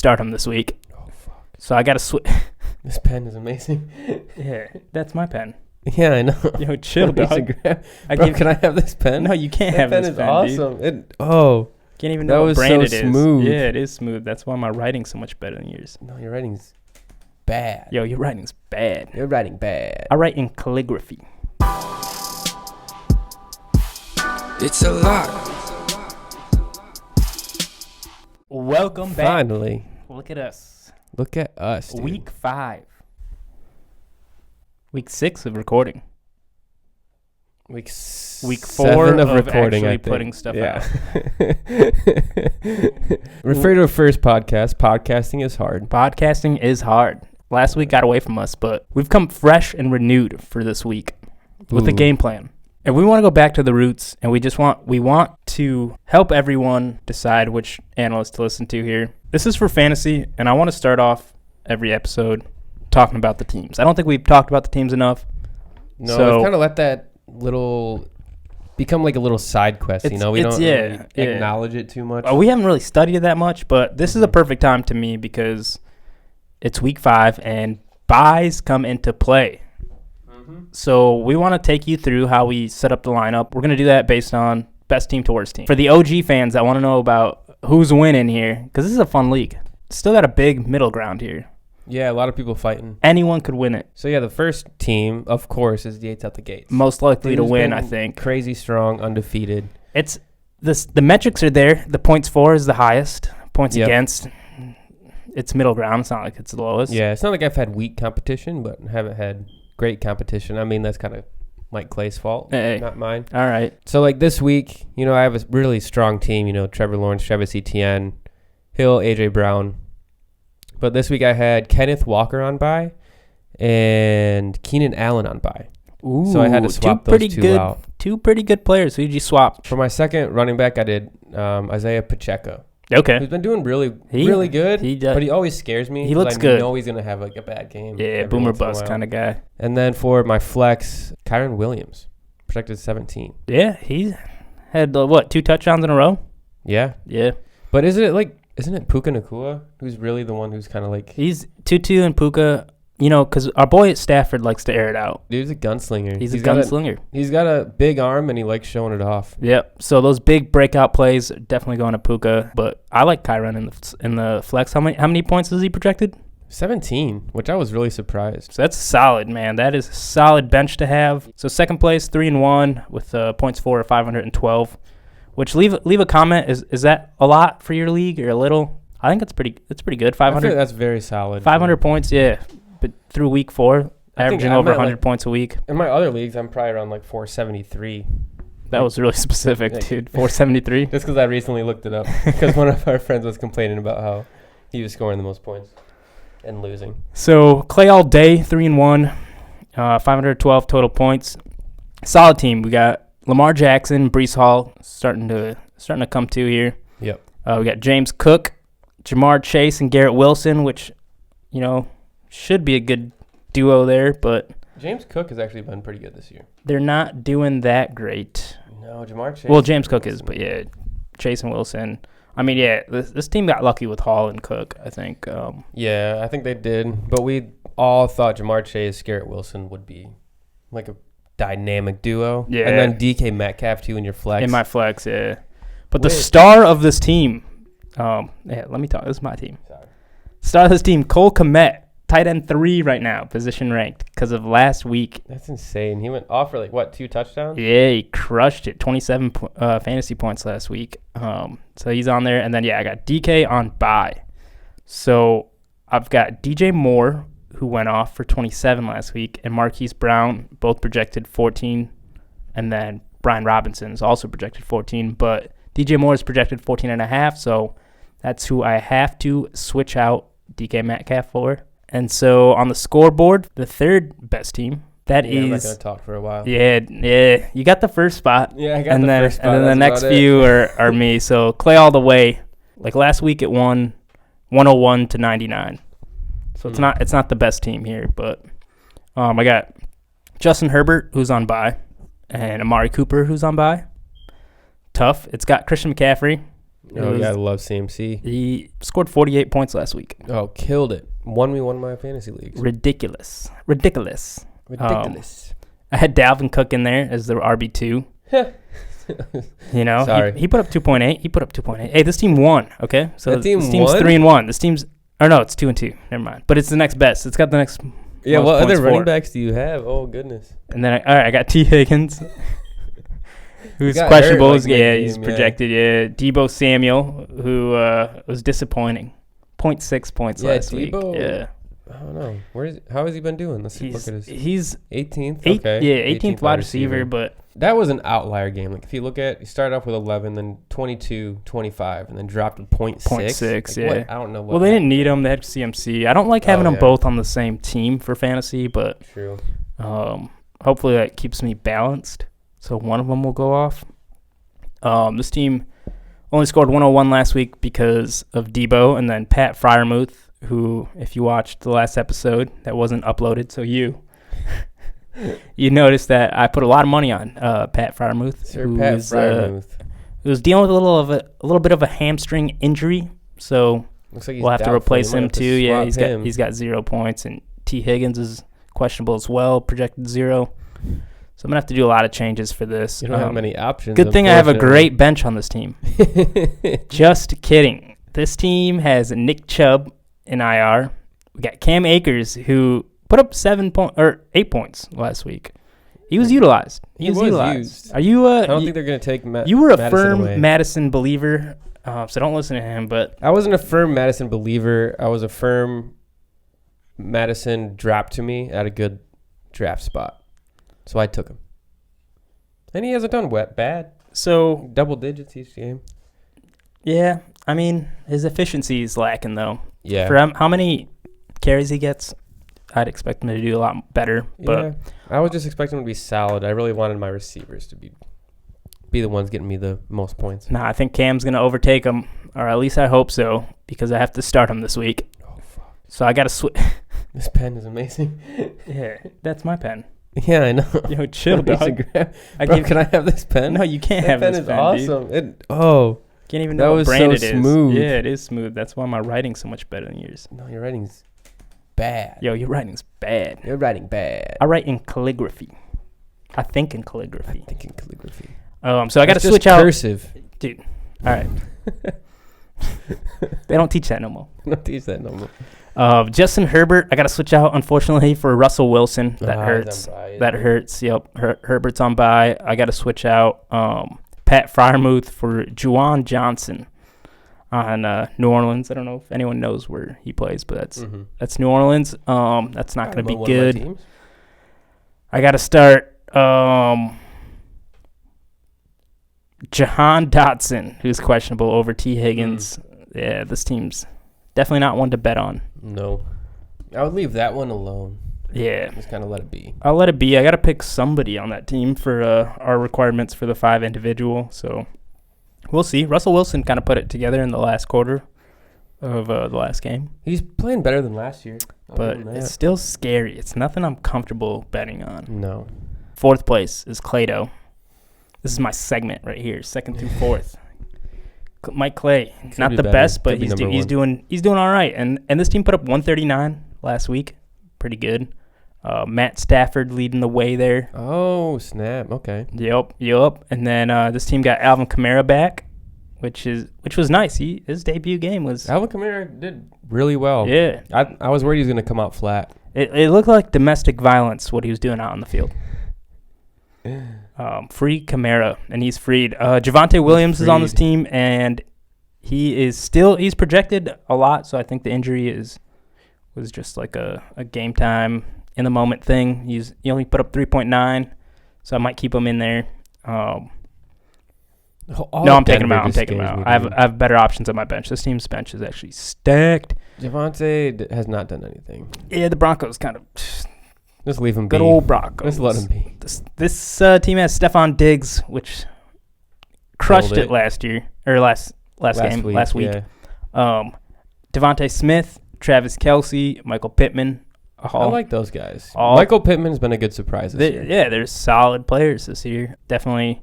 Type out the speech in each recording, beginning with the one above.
start him this week. Oh, fuck. So I got to switch. This pen is amazing. Yeah, that's my pen. Yeah, I know. Yo, chill, dog. Bro, can I have this pen? No, you can't that have pen this is pen, awesome. dude. Can't even that know what was brand so it is. smooth. Yeah, it is smooth. That's why my writing's so much better than yours. No, your writing's bad. Yo, your writing's bad. You're writing bad. I write in calligraphy. It's a lot. Welcome back. Finally. Look at us. Look at us, dude. Week 5. Week 6 of recording. Week 4 of actually recording, I think. putting stuff out. Refer to a first podcast. Podcasting is hard. Podcasting is hard. Last week got away from us, but we've come fresh and renewed for this week with a game plan. And we want to go back to the roots, and we want to help everyone decide which analyst to listen to here. This is for fantasy, and I want to start off every episode talking about the teams. I don't think we've talked about the teams enough. No, so we've kind of let that little become like a little side quest, you know? We don't really acknowledge it too much. We haven't really studied it that much, but this is a perfect time to me because it's week 5 and buys come into play. So we want to take you through how we set up the lineup. We're going to do that based on best team to worst team. For the OG fans that want to know about who's winning here, because this is a fun league. Still got a big middle ground here. Yeah, a lot of people fighting. Anyone could win it. So, yeah, the first team, of course, is the Yates out the gates. Most likely to win, I think. Crazy strong, undefeated. It's the metrics are there. The points for is the highest. Points against, it's middle ground. It's not like it's the lowest. Yeah, it's not like I've had weak competition, but haven't had great competition. I mean, that's kind of Mike Clay's fault, not mine. All right. So, like, this week, you know, I have a really strong team. You know, Trevor Lawrence, Travis Etienne, Hill, A.J. Brown. But this week I had Kenneth Walker on bye and Keenan Allen on bye. Ooh, so I had to swap those two out. Two pretty good players. Who did you swap? For my second running back, I did Isaiah Pacheco. Okay. He's been doing really good, but he always scares me. He looks good. I know he's going to have like a bad game. Yeah, boomer bust kind of guy. And then for my flex, Kyron Williams, projected 17. Yeah, he had, 2 touchdowns in a row? Yeah. Yeah. But isn't it Puka Nacua who's really the one who's kind of like... He's Tutu and Puka, you know, because our boy at Stafford likes to air it out. Dude's a gunslinger. He's a gunslinger. He's got a big arm, and he likes showing it off. Yep. So those big breakout plays are definitely going to Puka. But I like Kyron in the flex. How many points is he projected? 17, which I was really surprised. So that's solid, man. That is a solid bench to have. So second place, 3-1 with points for of 512. Which leave a comment. Is that a lot for your league or a little? I think it's pretty good. 500. I think that's very solid. 500 points, yeah. But through week 4, averaging over 100 points a week. In my other leagues, I'm probably around like 473. That was really specific, dude. 473. Just because I recently looked it up. Because one of our friends was complaining about how he was scoring the most points and losing. So Clay all day, 3-1, 512 total points. Solid team. We got Lamar Jackson, Breece Hall starting to come to here. Yep. We got James Cook, Jamar Chase, and Garrett Wilson, which, you know, should be a good duo there, but James Cook has actually been pretty good this year. They're not doing that great. No, Jamar Chase. Well, James Cook is, but yeah, Chase and Wilson. I mean, yeah, this team got lucky with Hall and Cook, I think. Yeah, I think they did, but we all thought Jamar Chase, Garrett Wilson would be like a dynamic duo. Yeah. And then DK Metcalf too in your flex. In my flex, yeah. But the star of this team, let me talk. This is my team. Sorry. Star of this team, Cole Kmet, tight end 3 right now, position ranked because of last week. That's insane. He went off for 2 touchdowns? Yeah, he crushed it. 27 fantasy points last week. So he's on there. And then, I got DK on bye. So I've got DJ Moore, who went off for 27 last week, and Marquise Brown, both projected 14. And then Brian Robinson is also projected 14, but DJ Moore is projected 14.5, so that's who I have to switch out DK Metcalf for. And so on the scoreboard, the third best team, I'm not going to talk for a while. Yeah, you got the first spot. Yeah, I got the first spot. And then the next few are me. So Clay all the way. Like last week, it won 101 to 99. So it's not the best team here, but I got Justin Herbert, who's on bye, and Amari Cooper, who's on bye. Tough. It's got Christian McCaffrey, Oh, yeah, I love CMC. He scored 48 points last week. Oh, killed it. Won me one of my fantasy leagues. Ridiculous. Ridiculous. I had Dalvin Cook in there as the RB2. You know, Sorry. he put up 2.8. Hey, this team won. Okay, so That team this team's won? 3-1. This team's, or no, it's 2-2. Never mind. But it's the next best. It's got the next. Yeah, most what points other running for. backs do you have? Oh, goodness. And then I got T Higgins, who's got questionable. hurt, like, Yeah, mid-game, he's yeah. projected. Yeah, Debo Samuel, who was disappointing. 0.6 points last week. Debo. Yeah, I don't know. How has he been doing? Let's look at his he's 18th. eight, Okay. yeah, 18th wide receiver, but That was an outlier game. Like, if you look at, he started off with 11, then 22, 25, and then dropped to 0.6. 0.6, Like, yeah. what? I don't know what. well, they didn't need him. They had CMC. I don't like having them yeah. both on the same team for fantasy, but True. hopefully that keeps me balanced. So one of them will go off. This team only scored 101 last week because of Debo, and then Pat Fryermuth, who, if you watched the last episode, that wasn't uploaded, so you noticed that I put a lot of money on Pat Fryermuth, Sir Pat Fryermuth. who was dealing with a little bit of a hamstring injury, so Looks like he's we'll have to doubtful. replace You might him have to too. Yeah, swap he's him. got 0 points, and T Higgins is questionable as well, projected 0. So I'm gonna have to do a lot of changes for this. You don't have many options. Good thing I have a unfortunately. great bench on this team. Just kidding. This team has Nick Chubb in IR. We got Cam Akers, who put up 8 points last week. He was utilized. He was used. Are you? I don't think they're going to take you were a Madison firm away. Madison believer, so don't listen to him. But I wasn't a firm Madison believer. I was a firm Madison dropped to me at a good draft spot. So I took him. And he hasn't done bad. so Double digits each game. yeah, I mean his efficiency is lacking though. Yeah. For how many carries he gets, I'd expect him to do a lot better. But yeah. I was just expecting him to be solid. I really wanted my receivers to be the ones getting me the most points. nah, I think Cam's gonna overtake him, or at least I hope so, because I have to start him this week. Oh, fuck. So I got to switch. This pen is amazing. Yeah, that's my pen. Yeah, I know. Yo, chill, You should dog. grab- I Bro, give, can I have this pen? no, you can't that have pen this is pen, dude. awesome. Can't even That know what was brand so it is. smooth. Yeah, it is smooth. That's why my writing's so much better than yours. No, your writing's bad. Yo, your writing's bad. You're writing bad. I write in calligraphy. I think in calligraphy. I'm thinking calligraphy. So I got to It's switch just out. cursive. Dude, all right. They don't teach that no more. Don't teach that no more. Justin Herbert, I got to switch out, unfortunately, for Russell Wilson. That Ah, hurts. he's on bye, That isn't he? hurts. Yep. Herbert's on bye. I got to switch out Pat Fryermuth for Juwan Johnson on New Orleans. I don't know if anyone knows where he plays, but that's New Orleans. That's not going to be good. I got to start Jahan Dotson, who's questionable, over T Higgins. Yeah, this team's definitely not one to bet on. No. I would leave that one alone. Yeah. Just kind of let it be. I'll let it be. I got to pick somebody on that team for our requirements for the 5 individual. So we'll see. Russell Wilson kind of put it together in the last quarter of the last game. He's playing better than last year. But it's still scary. It's nothing I'm comfortable betting on. No. 4th place is Clado. This is my segment right here, 2nd through 4th. Mike Clay, not be the better. best, but Could be he's number doing all right. And this team put up 139 last week. Pretty good. Matt Stafford leading the way there. Oh, snap. Okay. Yep. And then this team got Alvin Kamara back, which was nice. His debut game was. Alvin Kamara did really well. Yeah. I was worried he was going to come out flat. It looked like domestic violence what he was doing out on the field. Free Kamara, and he's freed. Javonte Williams is on this team, and he's projected a lot. So I think the injury was just like a game time in the moment thing. He only put up 3.9, so I might keep him in there. No, I'm taking him out. I have better options on my bench. This team's bench is actually stacked. Javonte has not done anything. Yeah, the Broncos kind of Just leave him be. good old Broncos. Just let him be. This team has Stephon Diggs, which crushed it last year or last week. Yeah. Devontae Smith, Travis Kelce, Michael Pittman. I like those guys. Michael Pittman's been a good surprise this year. Yeah, they're solid players this year. Definitely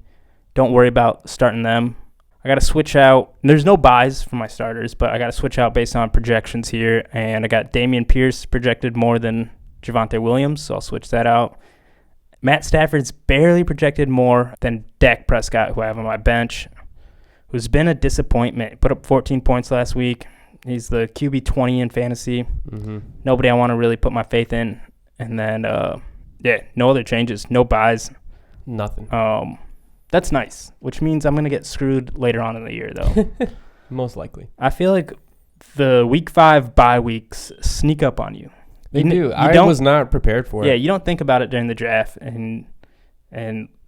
don't worry about starting them. I got to switch out. There's no buys for my starters, but I got to switch out based on projections here. And I got Dameon Pierce projected more than Javonte Williams, so I'll switch that out. Matt Stafford's barely projected more than Dak Prescott, who I have on my bench, who's been a disappointment. Put up 14 points last week. He's the QB 20 in fantasy. Mm-hmm. Nobody I want to really put my faith in. And then, no other changes, no buys. Nothing. That's nice, which means I'm going to get screwed later on in the year, though. Most likely. I feel like the week 5 bye weeks sneak up on you. They do. I was not prepared for it. Yeah, you don't think about it during the draft. And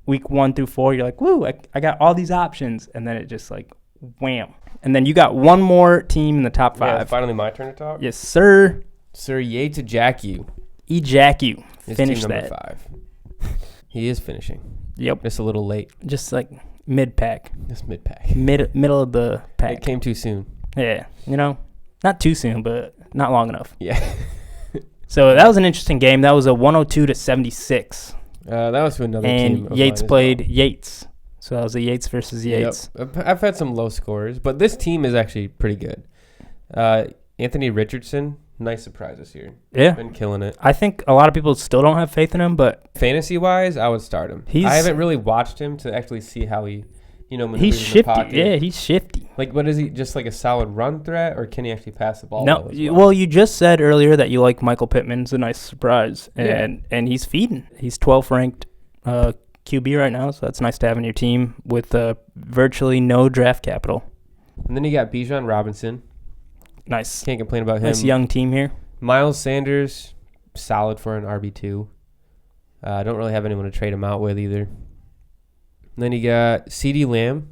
week 1 through 4, you're like, woo, I got all these options. And then it just like, wham. And then you got one more team in the top 5. Yeah, finally my turn to talk? Yes, sir. Sir Yates Ejacu. Ejacu. Finish team number that. 5. He is finishing. Yep. Just a little late. Just like mid-pack. Just mid-pack. Middle of the pack. It came too soon. Yeah. Not too soon, but not long enough. Yeah. So that was an interesting game. That was a 102-76. That was to another team. And Yates played Yates. So that was a Yates versus Yates. Yep. I've had some low scores, but this team is actually pretty good. Anthony Richardson, nice surprise this year. Yeah. Been killing it. I think a lot of people still don't have faith in him, but Fantasy-wise, I would start him. I haven't really watched him to actually see how he, maneuvers he's the shifty. pocket. Yeah, he's shifty. Like, what is he, just like a solid run threat, or can he actually pass the ball? No, well, you just said earlier that you like Michael Pittman's a nice surprise, and he's feeding. He's 12th ranked QB right now, so that's nice to have in your team with virtually no draft capital. And then you got Bijan Robinson. Nice. Can't complain about him. Nice young team here. Miles Sanders, solid for an RB2. I don't really have anyone to trade him out with either. And then you got CeeDee Lamb,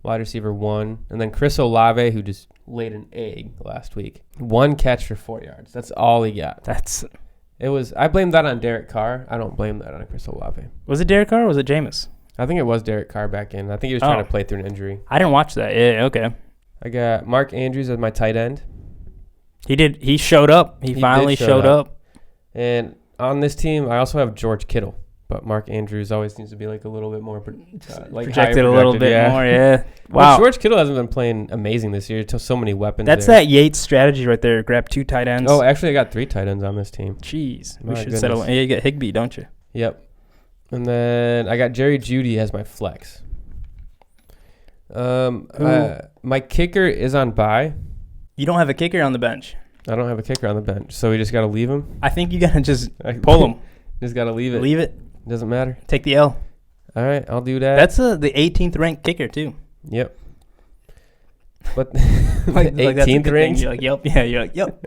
wide receiver 1. And then Chris Olave, who just laid an egg last week. 1 catch for 4 yards. That's all he got. I blame that on Derek Carr. I don't blame that on Chris Olave. Was it Derek Carr or was it Jameis? I think it was Derek Carr back in. I think he was trying to play through an injury. I didn't watch that. Yeah, okay. I got Mark Andrews as my tight end. He did. He showed up. He finally showed up. And on this team, I also have George Kittle. But Mark Andrews always seems to be like a little bit more projected a little bit more. Yeah. Wow. Well, George Kittle hasn't been playing amazing this year. So many weapons. That's there. that Yates strategy right there. Grab 2 tight ends. Oh, actually, I got 3 tight ends on this team. Jeez. My We should goodness. settle. Yeah, you get Higbee, don't you? Yep. And then I got Jerry Jeudy as my flex. My kicker is on bye. You don't have a kicker on the bench. I don't have a kicker on the bench, so we just got to leave him. I think you got to just pull him. Just got to leave it. Leave it. Doesn't matter. Take the L. All right, I'll do that. That's the 18th ranked kicker, too. Yep. But like 18th ranked? You're like, yep. Yeah, you're like, yep.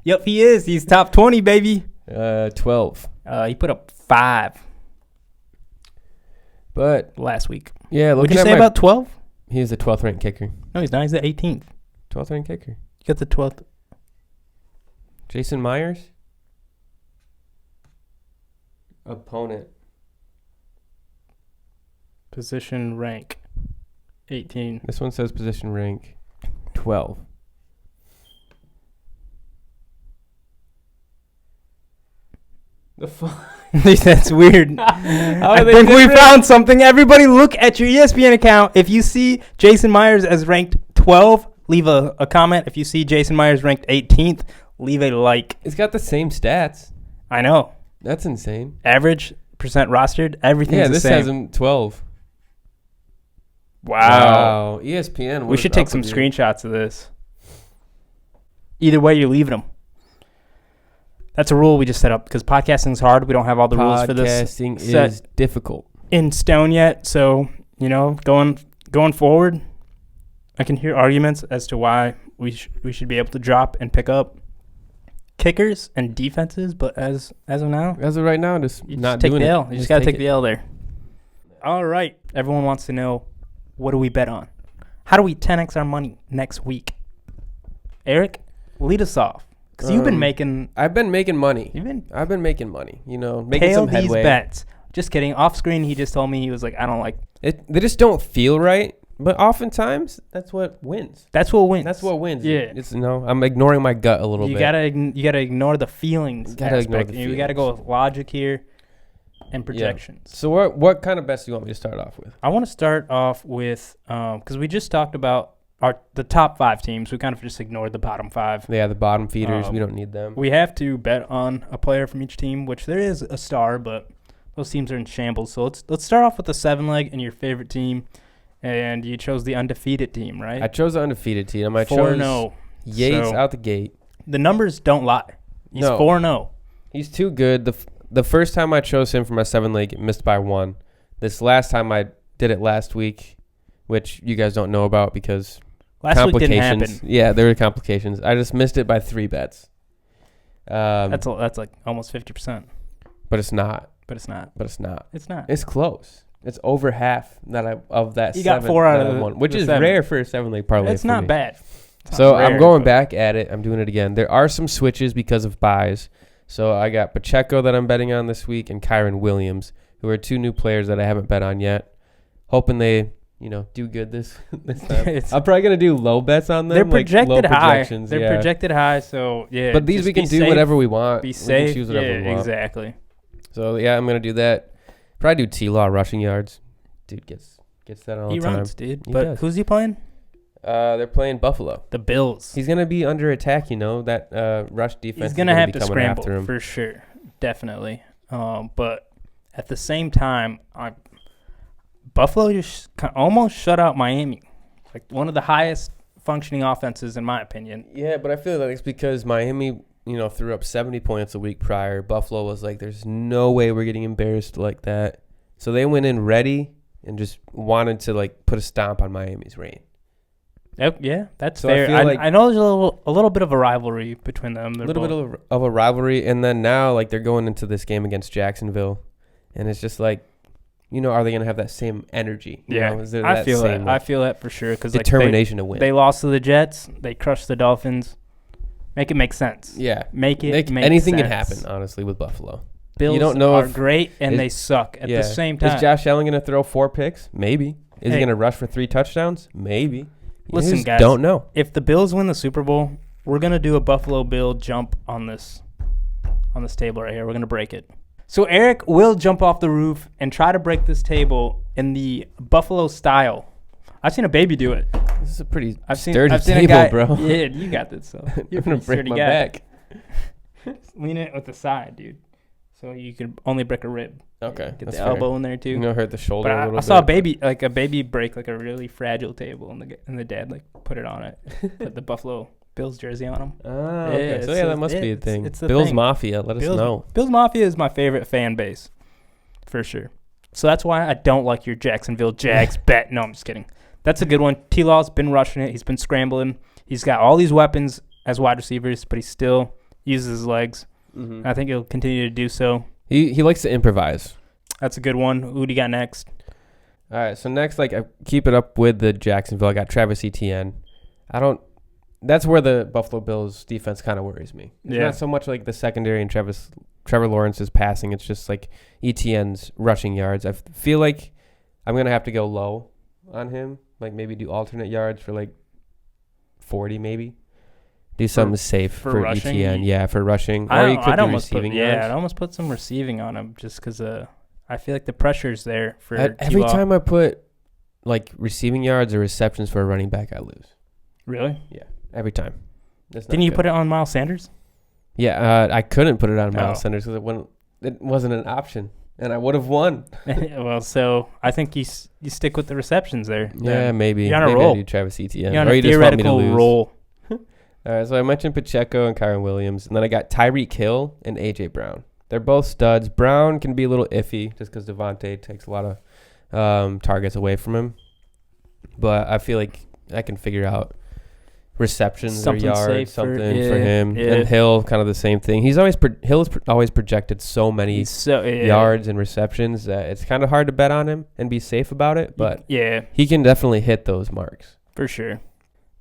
Yep, he is. He's top 20, baby. 12. He put up 5 But last week. yeah, What'd you say about 12? He's the 12th ranked kicker. No, he's not. He's the 18th. 12th ranked kicker. You got the 12th. Jason Myers. Opponent. Position rank 18. This one says position rank 12. The fuck? That's weird. I think we found something. Everybody look at your ESPN account. If you see Jason Myers as ranked 12, leave a comment. If you see Jason Myers ranked 18th, leave a like. It's got the same stats. I know. That's insane. Average, percent rostered, everything's the this same. has him 12. Wow. ESPN. We should take some screenshots of this. Either way, you're leaving them. That's a rule we just set up because podcasting's hard. We don't have all the rules for this. Podcasting is difficult. In stone yet. So, going forward, I can hear arguments as to why we should be able to drop and pick up kickers and defenses. But as of now, as of right now, just not take doing the it. L. You just got to take the L there. All right. Everyone wants to know, what do we bet on? How do we 10x our money next week? Eric, lead us off. Because you've been making... I've been making money. I've been making money. Making some headway. These bets. Just kidding. Off screen, he just told me, he was like, I don't like... They just don't feel right. But oftentimes, that's what wins. That's what wins. That's what wins. Yeah. I'm ignoring my gut a little bit. You gotta ignore the feelings. You gotta ignore the You gotta go with logic here. and projections. So what kind of bets do you want me to start off with? I want to start off with because we just talked about the top 5 teams. We kind of just ignored the bottom 5. Yeah, the bottom feeders. We don't need them. We have to bet on a player from each team, which there is a star, but those teams are in shambles. So let's start off with the 7-leg and your favorite team. And you chose the undefeated team, right? I chose the undefeated team. I 4-0. chose Yates So out the gate. the numbers don't lie. He's No. 4-0. He's too good. The first time I chose him for my 7-leg, it missed by 1. This last time I did it last week, which you guys don't know about because Last week didn't happen. Yeah, there were complications. I just missed it by 3 bets. That's like almost 50%. But it's not. But it's not. But it's not. It's not. It's close. It's over half of that. You got 7 4 out that of I the- won, which the is 7. rare for a 7-leg parlay. It's for not me. bad. It's So not I'm rare, going but- back at it. I'm doing it again. There are some switches because of buys. So I got Pacheco that I'm betting on this week and Kyron Williams, who are 2 new players that I haven't bet on yet. Hoping they, do good this time. I'm probably going to do low bets on them. They're like low projected high. projections, They're yeah. projected high, so yeah. But these just we can be do safe, whatever we want. Be We can safe. choose whatever we want. Exactly. So yeah, I'm going to do that. Probably do T-Law rushing yards. Dude gets that all He the time. runs, dude. He But does. who's he playing? They're playing Buffalo. The Bills. He's going to be under attack, that rush defense. He's gonna have to be coming scramble after him. for sure, definitely. But at the same time, Buffalo just almost shut out Miami, like one of the highest functioning offenses in my opinion. Yeah, but I feel like it's because Miami, threw up 70 points a week prior. Buffalo was like, there's no way we're getting embarrassed like that. So they went in ready and just wanted to put a stomp on Miami's reign. Yep, yeah, that's So I fair. feel like- I know there's a little bit of a rivalry between them. A little bit of a rivalry, and then now they're going into this game against Jacksonville, and it's just are they going to have that same energy? Yeah, Is there I that feel same, that. I feel that for sure because determination to win. They lost to the Jets. They crushed the Dolphins. Make it make sense. Yeah, Make it make anything sense. can happen. Honestly, with Buffalo, Bills you don't know are if great and is- they suck at the same time. Is Josh Allen going to throw 4 picks? Maybe. Is Hey. he going to rush for 3 touchdowns? Maybe. You Listen, just guys. don't know. If the Bills win the Super Bowl, we're gonna do a Buffalo Bill jump on this table right here. We're gonna break it. So Eric will jump off the roof and try to break this table in the Buffalo style. I've seen a baby do it. This is a pretty I've seen sturdy a table, guy, bro. Yeah, you got this. So You're you're going a to break sturdy my guy. back. Lean it with the side, dude. So you can only break a rib. Okay, Get that's the fair. elbow in there too. Hurt the shoulder But a little I bit. saw a baby break a really fragile table, and the dad put it on it, put the Buffalo Bills jersey on him. Oh, okay. Yeah, So it's that must be a thing. it's the Bills thing. Mafia, let us know. Bills Mafia is my favorite fan base, for sure. So that's why I don't like your Jacksonville Jags bet. No, I'm just kidding. That's a good one. T-Law's been rushing it. He's been scrambling. He's got all these weapons as wide receivers, but he still uses his legs. Mm-hmm. I think he'll continue to do so. He likes to improvise. That's a good one. Who do you got next? All right, so next, I keep it up with the Jacksonville. I got Travis Etienne. That's where the Buffalo Bills defense kind of worries me. It's Yeah. not so much the secondary and Trevor Lawrence's passing. It's just Etienne's rushing yards. I feel like I'm going to have to go low on him, maybe do alternate yards for 40 maybe. Do something safe for for rushing? Etienne. Yeah, for rushing. Or I'd you could do almost receiving yards. I'd almost put some receiving on him just because I feel like the pressure's there for Every T-Law. time I put receiving yards or receptions for a running back, I lose. Really? Yeah, every time. Didn't you put it on Miles Sanders? Yeah, I couldn't put it on Miles Oh. Sanders because it wasn't an option, and I would have won. Well, so I think you stick with the receptions there. Yeah, then. maybe. You're on a maybe roll. I do Travis Etienne. You're on Or a you just want me to theoretical lose. roll. All right, so I mentioned Pacheco and Kyron Williams, and then I got Tyreek Hill and A.J. Brown. They're both studs. Brown can be a little iffy just because Devontae takes a lot of targets away from him. But I feel like I can figure out receptions Something or yards, safe something for- for yeah, him. yeah. And Hill, kind of the same thing. Hill is always projected so many yards and receptions that it's kind of hard to bet on him and be safe about it. But yeah, he can definitely hit those marks. for sure.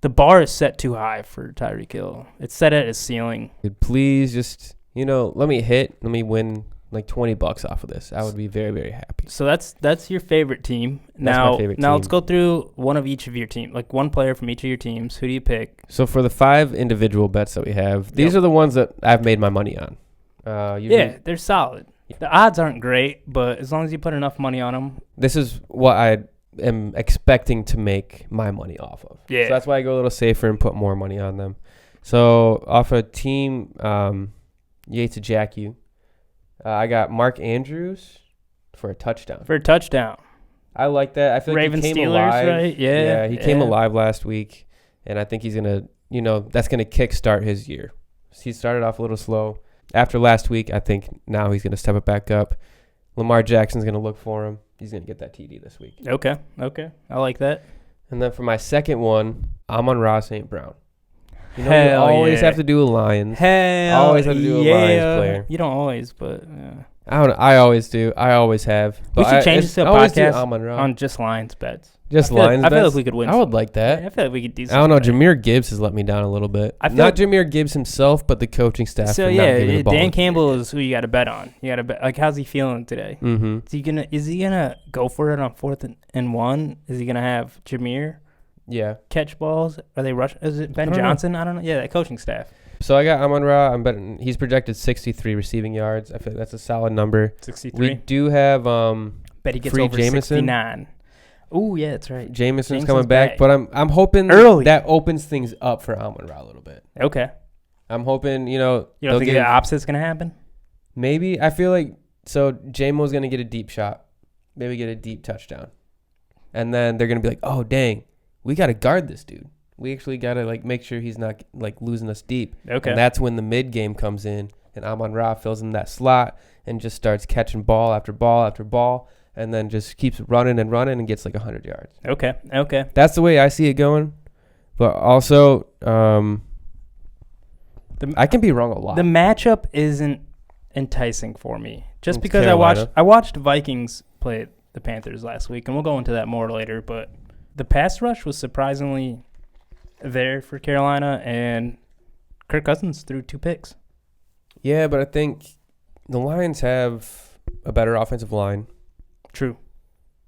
The bar is set too high for Tyreek Hill. It's set at his ceiling. Dude, please just, let me win $20 off of this. I would be very, very happy. So that's your favorite team. That's my favorite now team. let's go through one of each of your team, one player from each of your teams. Who do you pick? So for the 5 individual bets that we have, these Yep. are the ones that I've made my money on. Yeah, they're solid. The odds aren't great, but as long as you put enough money on them. This is what I am expecting to make my money off of. Yeah. So that's why I go a little safer and put more money on them. So off a team, Yates to Jack you, I got Mark Andrews for a touchdown. I like that. I feel like Ravens he came Steelers, alive. right? Yeah. He came alive last week, and I think he's going to, that's going to kickstart his year. He started off a little slow. After last week, I think now he's going to step it back up. Lamar Jackson's going to look for him. He's going to get that TD this week. Okay. I like that. And then for my second one, Amon-Ra St. Brown. You always have to do a Lions. Always have to do a Lions player. You don't always, but I don't know. I always do. I always have. We should change this to a podcast Amon-Ra. on just Lions bets. Just Lions bets? I feel like we could win. I would like that. I feel like we could do I something. don't know. Jameer Gibbs has let me down a little bit. Not Jameer Gibbs himself, but the coaching staff. So for not giving the ball Dan to Campbell Jameer is who you got to bet on. You got to bet. Like, how's he feeling today? Mm-hmm. Is he gonna go for it on 4th and 1? Is he gonna have Jameer catch balls? Are they rush? Is it Ben Johnson? I don't know. Yeah, that coaching staff. So I got Amon-Ra. I'm betting he's projected 63 receiving yards. I feel that's a solid number. 63. We do have Bet he gets free over Jameson. 69. Oh yeah, that's right. Jameson's coming back, but I'm hoping early that opens things up for Amon-Ra a little bit. Okay. I'm hoping You don't think the opposite's gonna happen? Maybe. I feel like J-Mo's gonna get a deep shot, maybe get a deep touchdown, and then they're gonna be like, oh dang, we gotta guard this dude. We actually gotta make sure he's not losing us deep. Okay. And that's when the mid game comes in, and Amon-Ra fills in that slot and just starts catching ball after ball after ball. And then just keeps running and gets 100 yards. Okay. That's the way I see it going. But also, I can be wrong a lot. The matchup isn't enticing for me. Just It's because Carolina. I watched Vikings play the Panthers last week, and we'll go into that more later. But the pass rush was surprisingly there for Carolina, and Kirk Cousins threw 2 picks. Yeah, but I think the Lions have a better offensive line. True.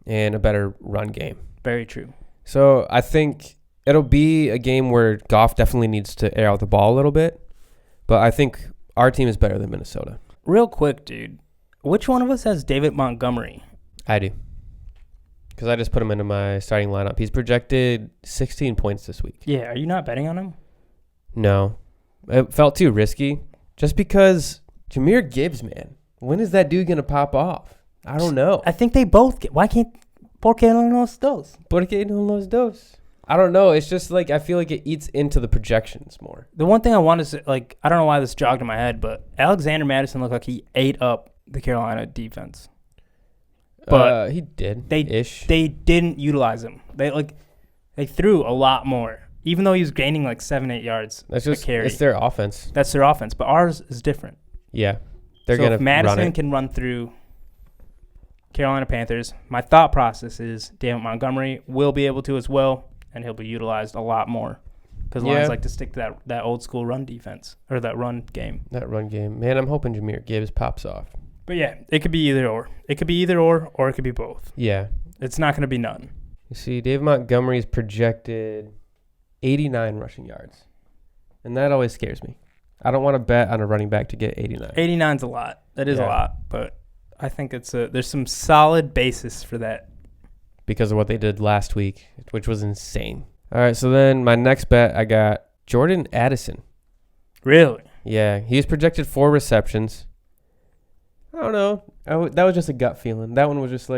And a better run game. Very true. So I think it'll be a game where Goff definitely needs to air out the ball a little bit. But I think our team is better than Minnesota. Real quick, dude. Which one of us has David Montgomery? I do. Because I just put him into my starting lineup. He's projected 16 points this week. Yeah, are you not betting on him? No. It felt too risky. Just because Jameer Gibbs, man. When is that dude going to pop off? I don't know. I think they both get. Why can't? ¿Por qué no los dos? ¿Por qué no los dos? I don't know. It's just I feel like it eats into the projections more. The one thing I want to say, I don't know why this jogged in my head, but Alexander Madison looked like he ate up the Carolina defense. But he did. They didn't utilize him. They threw a lot more, even though he was gaining 7-8 yards. That's just carry. It's their offense. That's their offense, but ours is different. Yeah, they're gonna. If Madison run it. can run through Carolina Panthers, my thought process is David Montgomery will be able to as well, and he'll be utilized a lot more because Lions like to stick to that old school run defense or that run game. That run game, man. I'm hoping Jameer Gibbs pops off. But yeah, it could be either or. It could be either or it could be both. Yeah, it's not going to be none. You see, David Montgomery's projected 89 rushing yards, and that always scares me. I don't want to bet on a running back to get 89. 89's a lot. That is a lot, but I think there's some solid basis for that. Because of what they did last week, which was insane. All right, so then my next bet, I got Jordan Addison. Really? Yeah, he's projected 4 receptions. I don't know. That was just a gut feeling. That one was just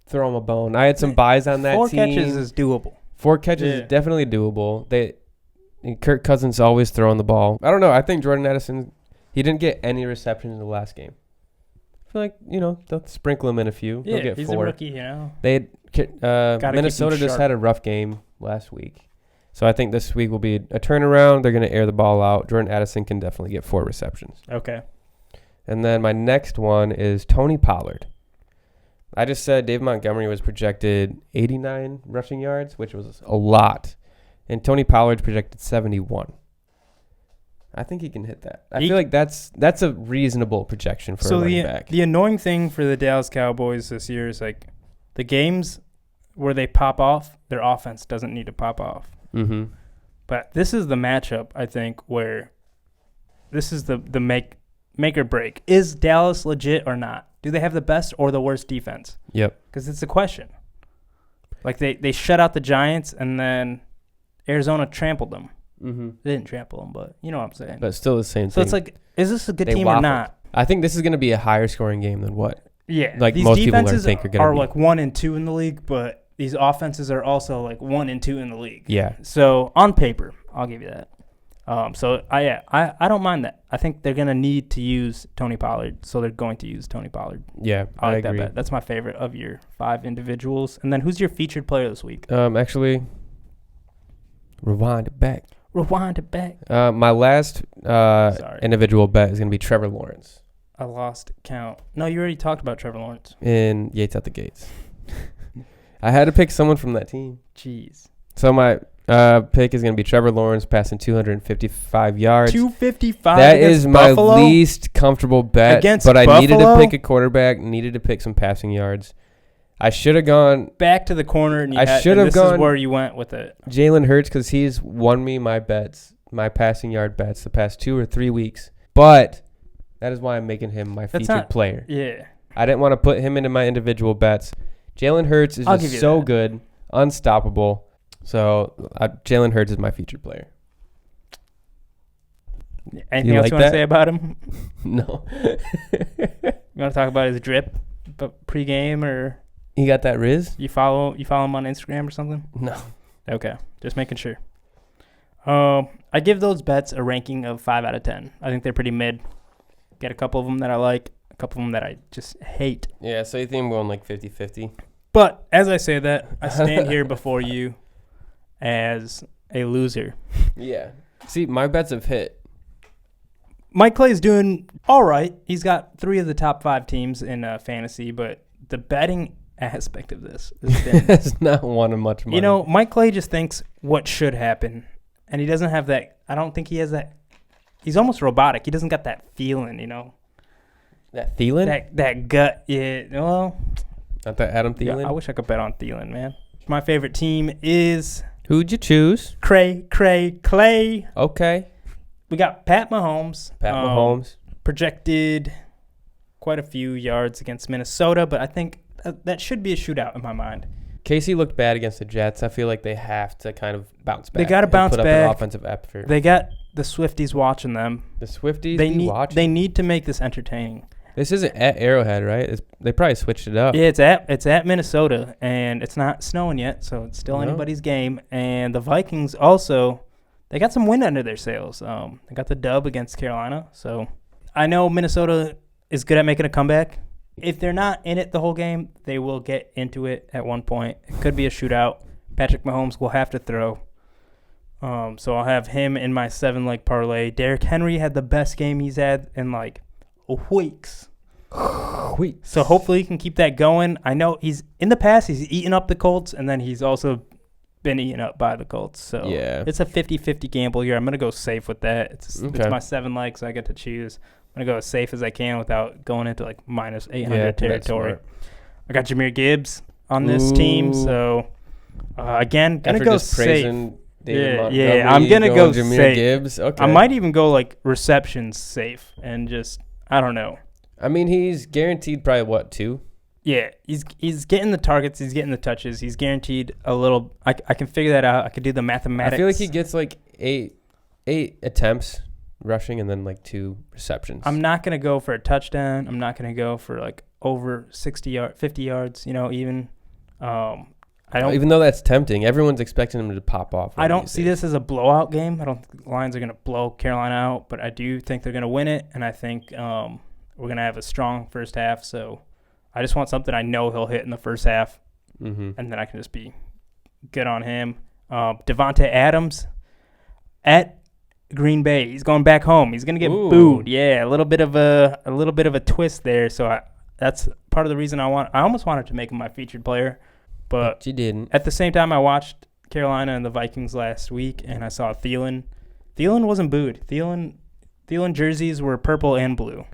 throw him a bone. I had some buys on that team. 4 catches is doable. 4 catches is definitely doable. Kirk Cousins always throwing the ball. I don't know. I think Jordan Addison, he didn't get any receptions in the last game. I feel like, they'll sprinkle him in a few. Yeah, He'll get he's 4. a rookie, Minnesota just had a rough game last week. So I think this week will be a turnaround. They're going to air the ball out. Jordan Addison can definitely get 4 receptions. Okay. And then my next one is Tony Pollard. I just said David Montgomery was projected 89 rushing yards, which was a lot. And Tony Pollard's projected 71. I think he can hit that. I feel like that's a reasonable projection for a running back. The annoying thing for the Dallas Cowboys this year is the games where they pop off, their offense doesn't need to pop off. Mm-hmm. But this is the matchup, I think, where this is the make make or break. Is Dallas legit or not? Do they have the best or the worst defense? Yep. Because it's a question. Like, they shut out the Giants, and then Arizona trampled them. Mm-hmm. They didn't trample them, but you know what I'm saying. But still the same So thing. it's like, is this a good They team waffled. or not? I think this is going to be a higher scoring game than what Yeah. like these most people defenses think are going to be. like 1 and 2 in the league, but these offenses are also like 1 and 2 in the league. Yeah. So on paper, I'll give you that. So I don't mind that. I think they're gonna need to use Tony Pollard, so they're going to use Tony Pollard. Yeah, I like agree. that bet. That's my favorite of your 5 individuals. And then who's your featured player this week? Actually, rewind it back. Rewind it back. My last Sorry. individual bet is going to be Trevor Lawrence I lost count. No, you already talked about Trevor Lawrence. in Yates at the Gates. I had to pick someone from that team. Jeez. So my pick is going to be Trevor Lawrence passing 255 yards. 255. That against is my Buffalo? least comfortable bet, Against but I needed to Buffalo? pick a quarterback, needed to pick some passing yards. I should have gone Back to the corner, and I should have this gone- is where you went with it. Jalen Hurts because he's won me my bets, my passing yard bets the past 2 or 3 weeks. But that is why I'm making him my That's featured not- player. Yeah. I didn't want to put him into my individual bets. Jalen Hurts is I'll give just you so that. good, unstoppable. So Jalen Hurts is my featured player. Anything You else like you want to that? say about him? No. You want to talk about his drip, but pregame, or He got that Riz? you follow him on Instagram or something? No. Okay, just making sure. I give those bets a ranking of 5 out of 10. I think they're pretty mid. Get a couple of them that I like, a couple of them that I just hate. Yeah, so you think I'm going like 50-50? But as I say that, I stand here before you as a loser. Yeah. See, my bets have hit. Mike Clay's doing all right. He's got 3 of the top 5 teams in fantasy, but the betting aspect of this has been, It's not wanting much money. you know, Mike Clay just thinks what should happen, and he doesn't have that. I don't think he has that. He's almost robotic. He doesn't got that feeling, you know, that Thielen? that gut. Yeah, well, Not that Adam yeah, Thielen? I wish I could bet on Thielen, man. My favorite team is Who'd you choose? Clay. Okay. We got Pat Mahomes. Pat Mahomes. Projected quite a few yards against Minnesota, but I think that should be a shootout in my mind. Casey looked bad against the Jets. I feel like they have to kind of bounce back. They got to and bounce put up back. an offensive effort. They got the Swifties watching them. The Swifties They be need watching. they need to make this entertaining. This isn't at Arrowhead, right? They probably switched it up. Yeah, it's at Minnesota, and it's not snowing yet, so it's still No. anybody's game. And the Vikings also, they got some wind under their sails. They got the dub against Carolina, so I know Minnesota is good at making a comeback. If they're not in it the whole game, they will get into it at one point. It could be a shootout. Patrick Mahomes will have to throw. So I'll have him in my 7-leg parlay. Derrick Henry had the best game he's had in like weeks. So hopefully he can keep that going. I know he's in the past he's eaten up the Colts, and then he's also been eaten up by the Colts. So Yeah. it's a 50-50 gamble here. I'm going to go safe with that. It's Okay. my 7 legs, so I get to choose. I'm going to go as safe as I can without going into like minus 800 Yeah, that's territory. smart. I got Jahmyr Gibbs on this team, so again, going to After go just safe. praising David Yeah, Montgomery, yeah, I'm gonna going go Jahmyr safe. Gibbs. Okay. I might even go like receptions safe and just, I don't know. I mean, he's guaranteed probably what, 2? Yeah, he's getting the targets, he's getting the touches, he's guaranteed a little. I can figure that out. I could do the mathematics. I feel like he gets like eight attempts rushing and then like 2 receptions. I'm not gonna go for a touchdown. I'm not gonna go for like over 50 yards. You know, even. I don't. Even though that's tempting, everyone's expecting him to pop off. I don't see this as a blowout game. I don't think the Lions are gonna blow Carolina out, but I do think they're gonna win it, and I think we're gonna have a strong first half. So I just want something I know he'll hit in the first half, Mm-hmm. and then I can just be good on him. Devontae Adams at Green Bay. He's going back home. He's gonna get Ooh. booed. Yeah, a little bit of a twist there. So that's part of the reason I almost wanted to make him my featured player, but you didn't. at the same time I watched Carolina and the Vikings last week, and I saw Thielen. Thielen wasn't booed. Thielen jerseys were purple and blue.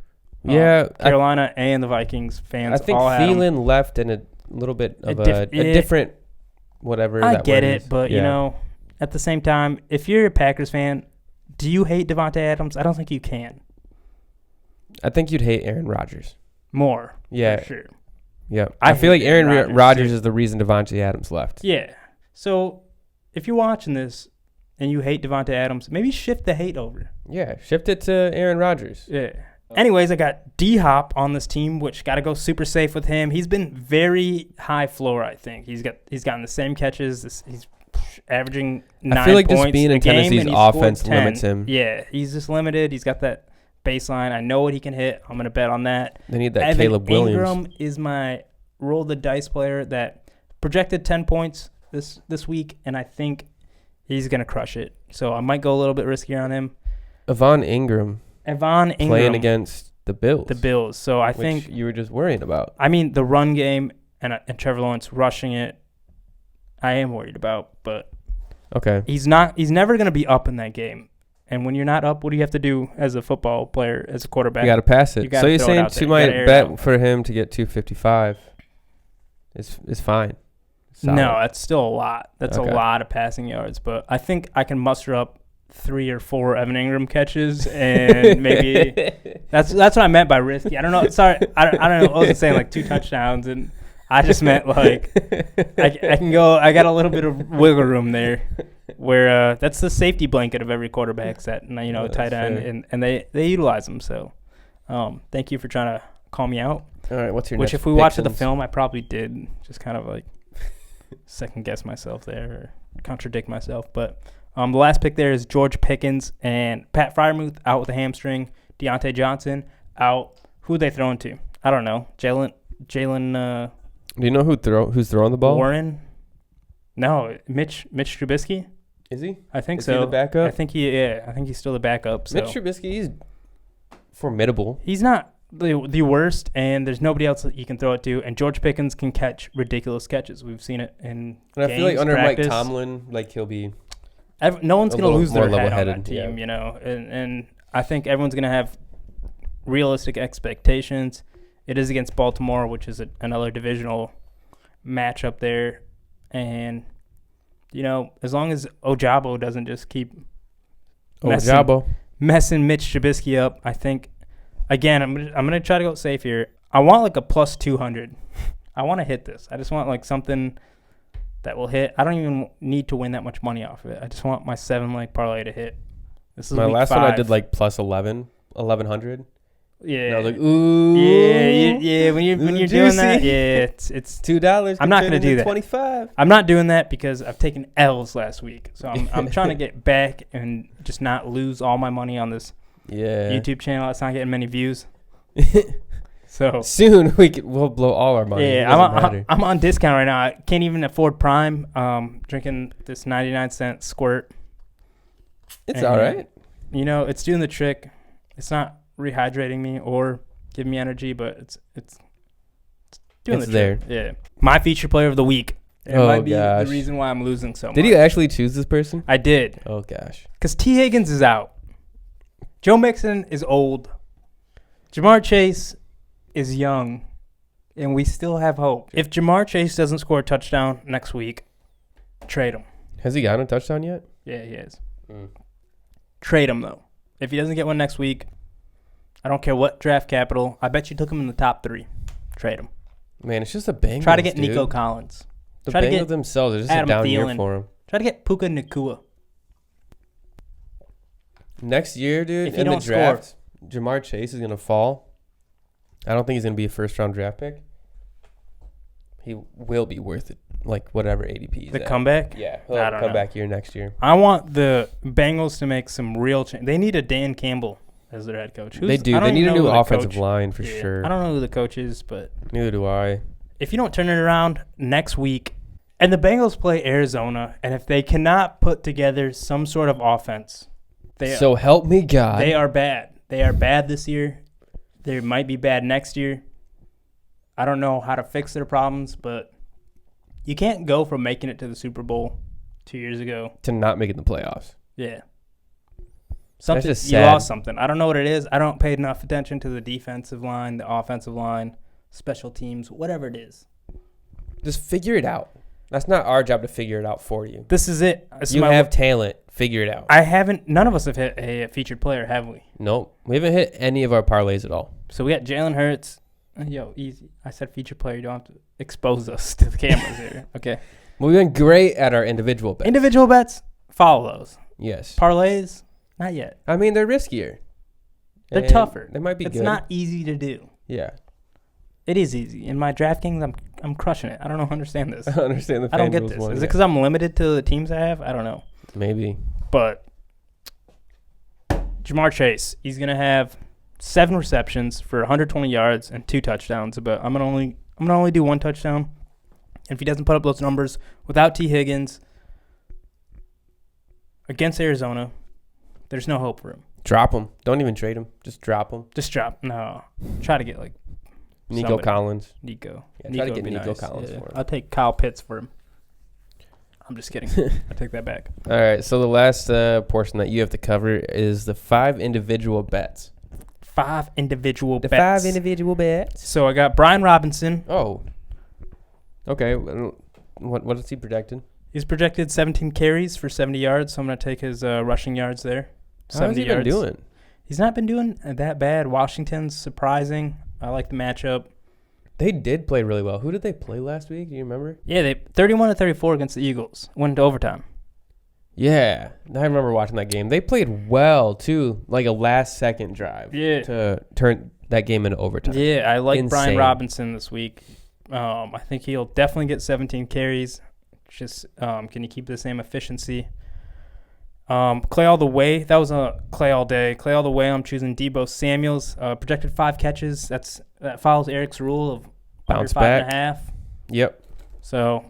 Yeah, Carolina and the Vikings fans. I think all had 'em. Thielen left in a little bit of a yeah. different whatever. I that get word it, is. but you Yeah. know, at the same time, if you're a Packers fan, do you hate Devontae Adams? I don't think you can. I think you'd hate Aaron Rodgers. More. Yeah. For sure. Yeah. I I feel like hate Aaron Rodgers, Rodgers too. is the reason Devontae Adams left. Yeah. So if you're watching this and you hate Devontae Adams, maybe shift the hate over. Yeah. Shift it to Aaron Rodgers. Yeah. Anyways, I got D-Hop on this team, which got to go super safe with him. He's been very high floor, I think. He's gotten the same catches. He's averaging 9 I feel like points just being a in game, Tennessee's and he scored offense 10. limits him. Yeah, he's just limited. He's got that baseline. I know what he can hit. I'm going to bet on that. They need that Evan Caleb Williams. Ingram is my roll the dice player that projected 10 points this week, and I think he's going to crush it. So I might go a little bit riskier on him. Evan Ingram playing against the Bills. So I which think you were just worried about. I mean, the run game and Trevor Lawrence rushing it, I am worried about, but Okay. he's never going to be up in that game. And when you're not up, what do you have to do as a football player, as a quarterback? You got to pass You it. gotta So you're throw it saying out there. to You my gotta air it bet out. for him to get 255 is fine. Solid. No, that's still a lot. That's Okay. a lot of passing yards. But I think I can muster up 3 or 4 Evan Ingram catches, and maybe that's what I meant by risky. I don't know. Sorry, I don't know. I wasn't saying like 2 touchdowns, and I just meant like I can go. I got a little bit of wiggle room there, where that's the safety blanket of every quarterback set, and Yeah, tight that's end, and they utilize them. So, thank you for trying to call me out. All right, what's your Which, next if we watched the predictions? film, I probably did just kind of like second guess myself there or contradict myself. But the last pick there is George Pickens and Pat Fryermuth out with a hamstring. Deontay Johnson out. Who are they throwing to? I don't know. Jalen. Do you know who's throwing the ball? Warren. No, Mitch Trubisky. Is he? I think Is so. he the backup? I think he's still the backup. So Mitch Trubisky, he's formidable. he's not the worst, and there's nobody else that you can throw it to. And George Pickens can catch ridiculous catches. We've seen it in And I feel like games, under practice. Mike Tomlin, like he'll be No one's a going to little lose their more head on that level-headed, team, yeah. And I think everyone's going to have realistic expectations. It is against Baltimore, which is another divisional matchup there. And, as long as Ojabo doesn't just keep messing Mitch Trubisky up, I think, again, I'm gonna try to go safe here. I want like a plus 200. I want to hit this. I just want like something that will hit. I don't even need to win that much money off of it. I just want my 7-leg parlay to hit. This is my week last 5. one. I did like plus 1100. Yeah. And I was like, ooh, Yeah. When you're doing that, juicy. it's $2. I'm not gonna do that. 25. I'm not doing that because I've taken L's last week. So I'm trying to get back and just not lose all my money on this Yeah. YouTube channel. It's not getting many views. So Soon we'll blow all our money. It yeah, doesn't matter. I'm on discount right now. I can't even afford Prime. Drinking this 99-cent squirt. It's And, all right. It's doing the trick. It's not rehydrating me or giving me energy, but it's doing It's the trick. there. Yeah. My feature player of the week. It Oh, might be gosh. the reason why I'm losing so much. Did you actually choose this person? I did. Oh gosh. Because T. Higgins is out. Joe Mixon is old. Jamar Chase is young. And we still have hope. If Jamar Chase doesn't score a touchdown next week, trade him. Has he gotten a touchdown yet? Yeah, he is. Trade him, though. If he doesn't get one next week, I don't care what draft capital. I bet you took him in the top 3. Trade him. Man, it's just the Bengals. Try to get dude. Nico Collins. The Try to Bengals get themselves are just Adam a down year Thielen. for him. Try to get Puka Nacua. Next year, dude, If you in the don't score. draft, Jamar Chase is going to fall. I don't think he's going to be a first-round draft pick. He will be worth it, like whatever ADP is The at. comeback? Yeah, he'll I have a don't know. comeback year next year. I want the Bengals to make some real change. They need a Dan Campbell as their head coach. They do. I don't They need even a know new who the offensive coach- line for Yeah, sure. I don't know who the coach is, but Neither do I. if you don't turn it around next week, and the Bengals play Arizona, and if they cannot put together some sort of offense, So help me God. they are bad. They are bad this year. They might be bad next year. I don't know how to fix their problems, but you can't go from making it to the Super Bowl 2 years ago. to not making the playoffs. Yeah. Something just you sad. lost something. I don't know what it is. I don't pay enough attention to the defensive line, the offensive line, special teams, whatever it is. Just figure it out. That's not our job to figure it out for you. This is it. This is You my have talent. Figure it out. none of us have hit a featured player, have we? Nope. We haven't hit any of our parlays at all. So we got Jalen Hurts. Yo, easy. I said featured player. You don't have to expose us to the cameras here. Okay. We've been great at our individual bets. Individual bets, follow those. Yes. Parlays, not yet. I mean, they're riskier. They're And tougher. They might be It's good. not easy to do. Yeah. It is easy. In my DraftKings, I'm crushing it. I don't understand this. I don't understand the I don't get FanDuel's this. one Is it yet. because I'm limited to the teams I have? I don't know. Maybe. But Jamar Chase, he's gonna have 7 receptions for 120 yards and 2 touchdowns. But I'm gonna only do 1 touchdown. And if he doesn't put up those numbers without T. Higgins against Arizona, there's no hope for him. Drop him. Don't even trade him. Just drop him. Just drop. No. Try to get like Nico somebody. Collins. Nico. Yeah, Nico try to would get be Nico nice. Collins for him. I'll take Kyle Pitts for him. I'm just kidding. I take that back. All right. So the last portion that you have to cover is the 5 individual bets. 5 individual The bets. 5 individual bets. So I got Brian Robinson. Oh. Okay. What is he projected? He's projected 17 carries for 70 yards, so I'm going to take his rushing yards there. How's he been doing? He's not been doing that bad. Washington's surprising. I like the matchup. They did play really well. Who did they play last week? Do you remember? Yeah, they 31-34 against the Eagles. Went into overtime. Yeah. I remember watching that game. They played well, too. Like a last-second drive. Yeah. To turn that game into overtime. Yeah, I like Brian Insane. Robinson this week. I think he'll definitely get 17 carries. Just can you keep the same efficiency? Clay all the way. That was a Clay all day. Clay all the way. I'm choosing Deebo Samuels. Projected 5 catches. That follows Eric's rule of Bounce under back. 5.5. Yep. So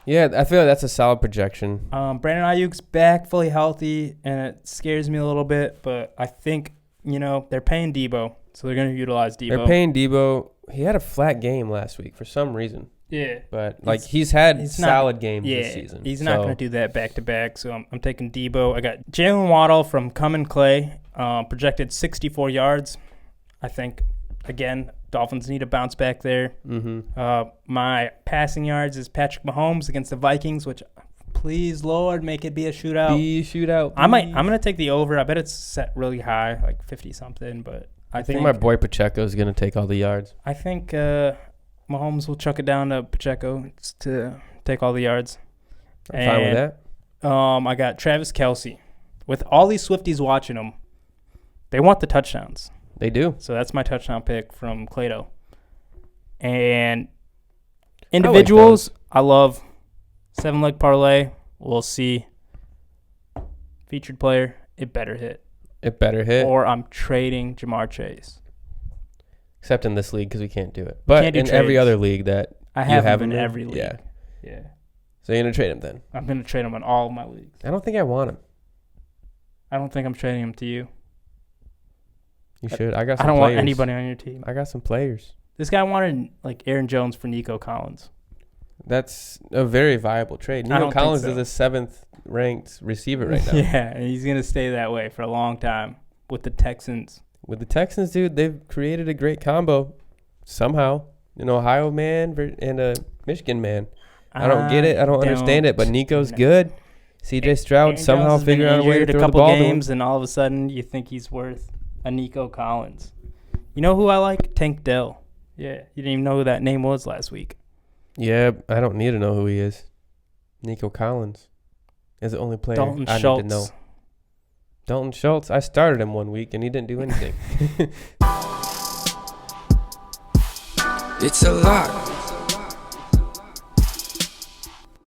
Yeah, I feel like that's a solid projection. Brandon Ayuk's back, fully healthy, and it scares me a little bit. But I think they're paying Deebo, so they're going to utilize Deebo. They're paying Deebo. He had a flat game last week for some reason. Yeah. But he's had he's not- solid games Yeah, this season. he's not going to do that back to back. So I'm taking Deebo. I got Jalen Waddle from Common Clay, projected 64 yards. I think again, Dolphins need a bounce back there. Mm-hmm. My passing yards is Patrick Mahomes against the Vikings, which please Lord make it be a shootout. I'm going to take the over. I bet it's set really high, like 50 something. But I think my boy Pacheco is going to take all the yards. I think Mahomes will chuck it down to Pacheco to take all the yards. I'm fine with that. I got Travis Kelce. With all these Swifties watching him, they want the touchdowns. They do. So that's my touchdown pick from Clado. And individuals, I love 7-leg parlay. We'll see. Featured player, it better hit. Or I'm trading Jamar Chase. Except in this league because we can't do it. But can't do in trades. every other league that I you have have him in him every league. Yeah. Yeah. So you're going to trade him then? I'm going to trade him in all of my leagues. I don't think I want him. I don't think I'm trading him to you. You should. I got some I don't players. want anybody on your team. I got some players. This guy wanted like Aaron Jones for Nico Collins. That's a very viable trade. I don't Nico think Collins so. is a 7th ranked receiver right now. Yeah, and he's going to stay that way for a long time with the Texans. With the Texans, dude, they've created a great combo somehow. An Ohio man and a Michigan man. I don't get it. I don't understand it. But Nico's good. C.J. Stroud Aaron somehow Jones has been figured out a way to injured throw the couple ball games, to him. and all of a sudden you think he's worth a Nico Collins. You know who I like? Tank Dell. Yeah, you didn't even know who that name was last week. Yeah, I don't need to know who he is. Nico Collins is the only player Dalton I Schultz. need to know. Dalton Schultz. I started him one week and he didn't do anything. It's a lot.